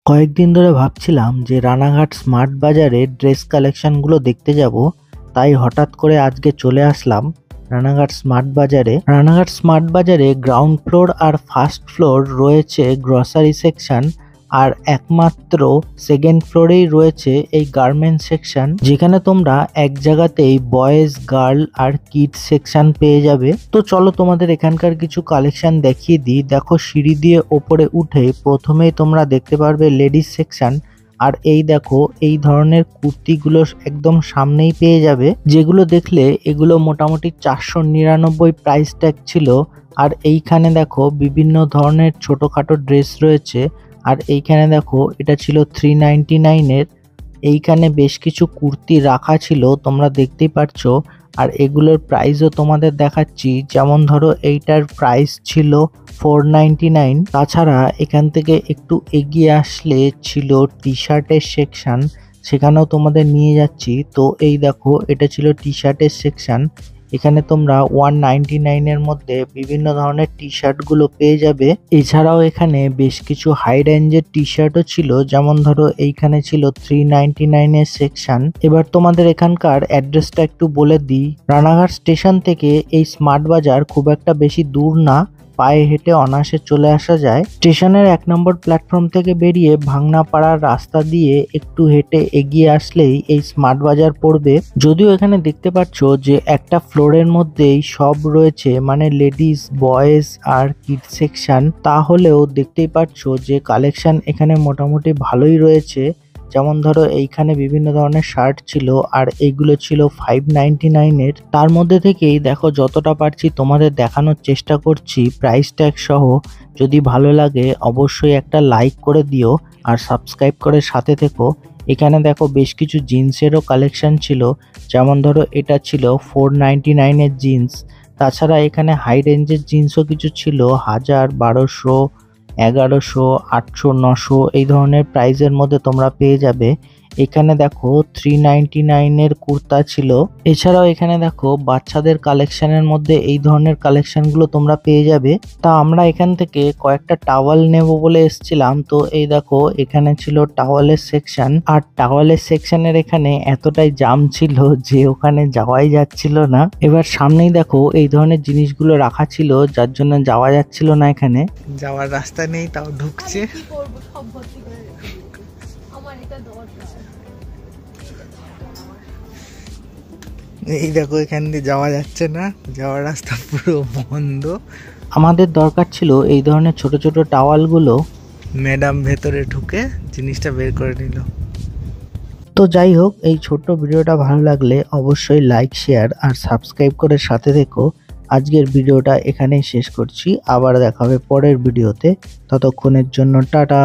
কয়েকদিন ধরে ভাবছিলাম যে রানাঘাট স্মার্ট বাজারে ড্রেস কালেকশনগুলো দেখতে যাব, তাই হঠাৎ করে আজকে চলে আসলাম রানাঘাট স্মার্ট বাজারে। রানাঘাট স্মার্ট বাজারে গ্রাউন্ড ফ্লোর আর ফার্স্ট ফ্লোর রয়েছে গ্রসারি সেকশন, আর একমাত্র সেকেন্ড ফ্লোরেই রয়েছে এই গার্মেন্টস সেকশন, যেখানে তোমরা এক জায়গাতেই বয়েজ, গার্ল আর কিডস সেকশন পেয়ে যাবে। তো চলো তোমাদের এখানকার কিছু কালেকশন দেখিয়ে দিই। দেখো, সিঁড়ি দিয়ে ওপরে উঠে প্রথমেই তোমরা দেখতে পারবে লেডিস সেকশন, আর এই দেখো এই ধরনের কুর্তিগুলো একদম সামনেই পেয়ে যাবে, যেগুলো দেখলে এগুলো মোটামুটি 499 প্রাইস ট্যাগ ছিল। আর এইখানে দেখো বিভিন্ন ধরনের ছোটখাটো ড্রেস রয়েছে, আর এইখানে দেখো এটা ছিল 399-এর। এইখানে বেশ কিছু কুর্তি রাখা ছিল, তোমরা দেখতেই পারছো। আর এগুলোর প্রাইসও তোমাদের দেখাচ্ছি, যেমন ধরো এইটার প্রাইস ছিল 499। তাছাড়া এখান থেকে একটু এগিয়ে আসলে ছিল টি শার্টের সেকশন, সেখানেও তোমাদের নিয়ে যাচ্ছি। তো এই দেখো এটা ছিল টি শার্টের সেকশন, এখানে তোমরা 199-এর মধ্যে বিভিন্ন ধরনের টি শার্ট গুলো পেয়ে যাবে। এছাড়াও এখানে বেশ কিছু হাই রেঞ্জের টি শার্টও ছিল, যেমন ধরো এইখানে ছিল 399-এর সেকশন। এবার তোমাদের এখানকার অ্যাড্রেসটা একটু বলে দিই। রানাঘাট স্টেশন থেকে এই স্মার্ট বাজার খুব একটা বেশি দূর না, পায়ে হেঁটে অনায়াসে চলে আসা যায়। স্টেশনের 1 নম্বর প্ল্যাটফর্ম থেকে বেরিয়ে ভাঙনাপাড়ার রাস্তা দিয়ে একটু হেঁটে এগিয়ে আসলেই এই স্মার্ট বাজার পড়বে। যদিও এখানে দেখতে পাচ্ছ যে একটা ফ্লোরের মধ্যেই সব রয়েছে, মানে লেডিস, বয়েজ আর কিডস সেকশন, তাহলেও দেখতেই পাচ্ছ যে কালেকশন এখানে মোটামুটি ভালোই রয়েছে। যেমন ধরো এইখানে বিভিন্ন ধরনের শার্ট ছিল, আর এইগুলো ছিল 599-এর। তার মধ্যে থেকেই দেখো যতটা পারছি তোমাদের দেখানোর চেষ্টা করছি প্রাইস ট্যাগ সহ। যদি ভালো লাগে অবশ্যই একটা লাইক করে দিও আর সাবস্ক্রাইব করে সাথে থেকো। এখানে দেখো বেশ কিছু জিন্সেরও কালেকশন ছিল, যেমন ধরো এটা ছিল 499-এর জিন্স। তাছাড়া এখানে হাই রেঞ্জের জিন্সও কিছু ছিল, 1000, 1200, 1100, 800, 900 এই ধরনের প্রাইজের মধ্যে তোমরা পেয়ে যাবে। এখানে দেখো 399-এর কুর্তা ছিল। এছাড়াও এখানে দেখো বাচ্চাদের কালেকশনের মধ্যে এই ধরনের কালেকশনগুলো তোমরা পেয়ে যাবে। তা আমরা এখান থেকে কয়েকটা টাওয়াল নেব বলে এসেছিলাম। তো এই দেখো এখানে ছিল টাওয়ালের সেকশন, আর টাওয়ালের সেকশনের এখানে এতটাই জাম ছিল যে ওখানে যাওয়াই যাচ্ছিল না। এবার সামনেই দেখো এই ধরনের জিনিসগুলো রাখা ছিল, যার জন্য যাওয়া যাচ্ছিল না। এখানে যাওয়ার রাস্তা নেই, তাও ঢুকছে। এই দেখো এখান দিয়ে যাওয়া যাচ্ছে না, যাওয়ার রাস্তা পুরো বন্ধ। আমাদের দরকার ছিল এই ধরনের ছোট ছোট টাওয়ালগুলো। ম্যাডাম ভেতরে ঢুকে জিনিসটা বের করে নিল। তো যাই হোক, এই ছোট্ট ভিডিওটা ভালো লাগলে অবশ্যই লাইক, শেয়ার আর সাবস্ক্রাইব করে সাথে থেকো। আজকের ভিডিওটা এখানেই শেষ করছি, আবার দেখা হবে পরের ভিডিওতে। ততক্ষণের জন্য টাটা।